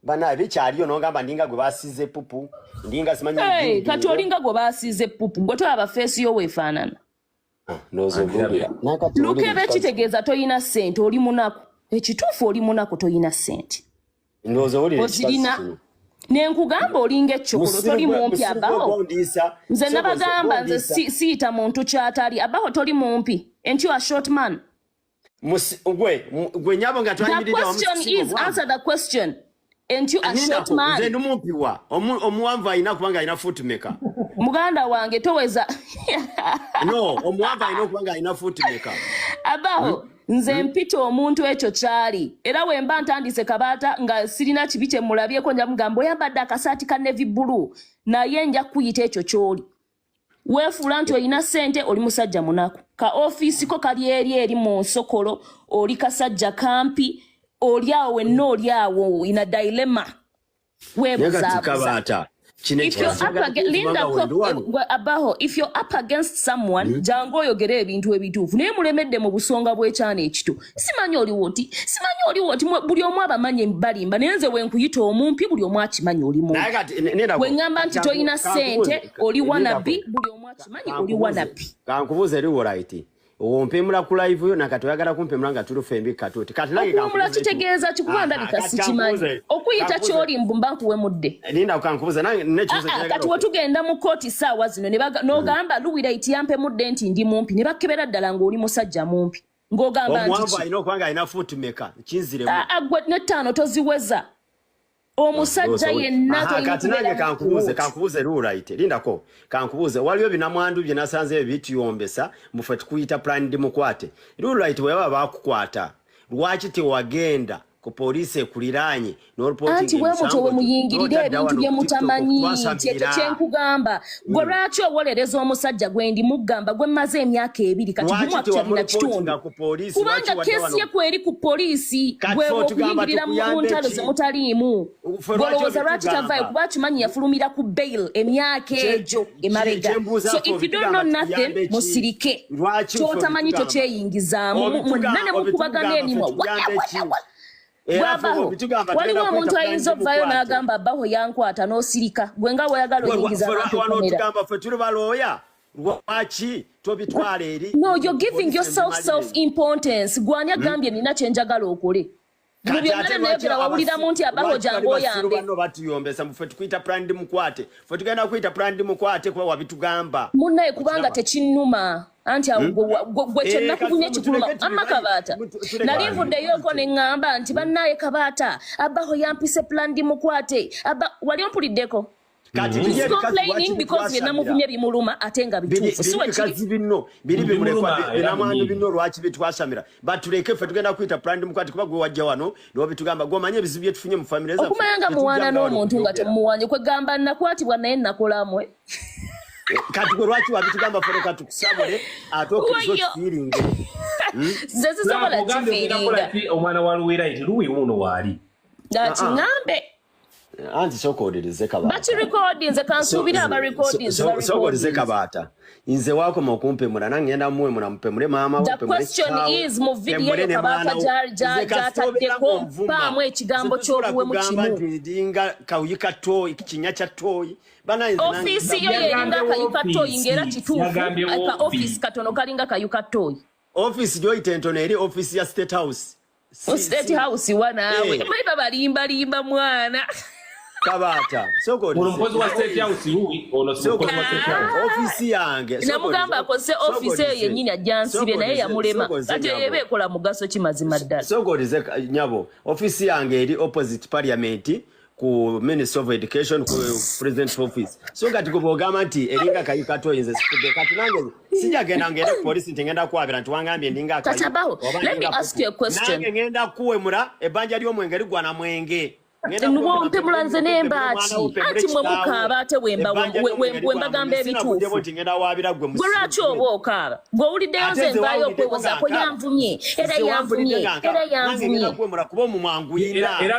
Bana bikyaliyo nogamba ndinga gwe basize pupu ndinga simanyi hey kati olinga gwe basize pupu gwe toyaba face yo wefaanana nozo bulira lukebe kitegeeza toyina sente oli munaku ekituufu oli munaku toyina sente nozo bulira ozirina nenkugamba olinga ekyokolo toli mumpi abaho nze nabagamba nze siyita muntu kyatali abaho toli mumpi and you are short man gwe nyabo nga twanyimirira the question is answer the question and you are short man nze ndumumpiwa omuwanvu ayina kubanga ayina foot maker muganda wange toweza no omuwanvu ayina kubanga ayina foot maker abaho nze mpita omuntu ekyo kyali era wemba ntandise Kabata nga sirina kibi kye mulabyeko nja mugamba oyambadde akasaati ka navy blue naye nja kuyita ekyo kyoli weefuula nti olina ssente oli musajja munaku ka office ko kali eri mu nsokolo oli kasajja kampi oli awo wenna oli awo ina dilemma weebuzaabuza if you're up against someone jangu oyogere ebintu ebituufu naye mulemedde mu busonga bw'ekyana ekito simanyi oli woti buli omu abamanyi balimba naye nze wenkuyita omumpi buli omu akimanyi oli mumpi weŋŋamba nti toyina ssente oli wanabi buli omu akimanyi oli wanabi kankubuuza eriwo right ompemula ku live yo nakati oyagala kumpemula nga tulufu embi katuti kati nange kankubuuza kitegeeza kikubanda bikasikimanyi okuyita kyoli mbumba nkuwe mudde linda kankubuuza nange nekibuuza kati wetugenda mu kooti saawa zino n'ogamba luwira iti yampe mudde nti ndi mumpi ne bakebera ddala ng'oli musajja mumpi ng'ogamba nti omwanvu alina okubanga alina foot maker kinziremu gwe n'ettaano toziweza omusajja yenna kati nange kankubuuze right lindako kankubuuze waliyo binamwandu bye nasanze bituyombesa mufe tukuyita plan dimukwate right bwe bakukwata lwaki tewagenda ku police ekuliranye anti we muto we muyingirire ebintu bye mutamanyi kyenkugamba gwe lwaki owolereza omusajja gwendi mugamba gwe mmaze emyaka 2 kati gumwakukyalina kitundu kubanga kesi ye kweri ku poliisi gwe okuyingirira mu ntalo zemutaliimu golowooza lwaki tavaayo kuba kimanyi yafulumira ku bail emyaka egyo emabega so if you don't know nothing musirike kyotamanyi tokyeyingizaamu munane mukubagana emimwa waliwo omuntu ayinza ovaayo n'agamba abaho yankwata n'osirika gwe nga weyagala oyingiza no you're giving yourself self-importance gwani agambye nina kyenjagala okole mu byonna ne nayogera wawuliramu nti abaho jangu oyambe batuyombesa mufe tukuyita plan mukwate fe tugenda kuyita plan mukwate kuba wabitugamba munnaye kubanga tekinnuma anti gwe kyennakubunya kikuluma amma Kabata nali nvuddeyoko ne ŋŋamba nti bannaye Kabata abaho yampise plan mukwate wali ompuliddeko he's complaining because ye namuvumye bimuluma ate nga bituufu siwe kiri bino biri bimulekwa binamwandu bino lwaki bitwasamira batuleke fe tugenda kuyita plan mukwate kuba gwe wajja wano niwo bitugamba gwomanye ebizibu bye tufunye mu family zaffe okumanya muwana n'omuntu nga temuwanye kwegamba nakwatibwa naye nakolamwe kati gwe lwaki wabitugamba foloka tukusabule ate okuzokifiringe nze sisobola kifiringa omwana wa Luwira iti luwi uno waali kiŋŋambe anti sokolereze Kabata bachi recording ze kansuubira aba recordings sokolereze Kabata inze wakoma okumpemula nange ngenda muwe munampemule maama the question is mu video yo Kabata jataddeko paamu ekigambo ky'obuwe mu kimu ndinga kawuyika toyi kinya kya toyi office yo yeringa kayuka toyi ngera kituufu ka office katono kalinga kayuka toyi office yo itentono eri office ya State House State House wanaawe maiba balimba mwana Kabata mukozi wa State House huwi mukozi wa State House office yange namugamba akoze office eyo yennyini ajjansibe naye yamulema kati yebe ekola mugaso kimazima ddala sogolize nyabo office yange eri opposite parliament ku Minister of Education ku President Office so kati kubogama nti eringa kayuka toyinze sikude kati nange sijagenda ngenda police ntingenda kwabira ntiwangambye ndinga kayuka let me ask you a question nange ngenda kuwemura ebanja ly'omwenge ligwana mwenge nuwo mpemula nze n'embaati anti mwe mukaaba ate wembagamba ebituufu gwe lwaki oba okaaba gwe owuliddeyo nze nvaayo okwewozaako yanvumye era yanvumye kuba omumwanguyina era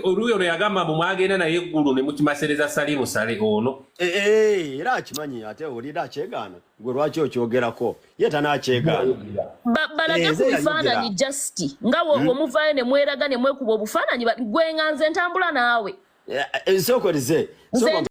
oluuyi ono yagamba mbu mwagenda naye eggulu ne mukimasereza salimu sale ono era akimanyi ate olira akyegaana gwe lwaki okyogerako ye tanakyegaana balage ku bifaananyi just nga womuvayo ne mweraga ne mwekuba obufaananyi gwe nga nze ntambula naawe sokolize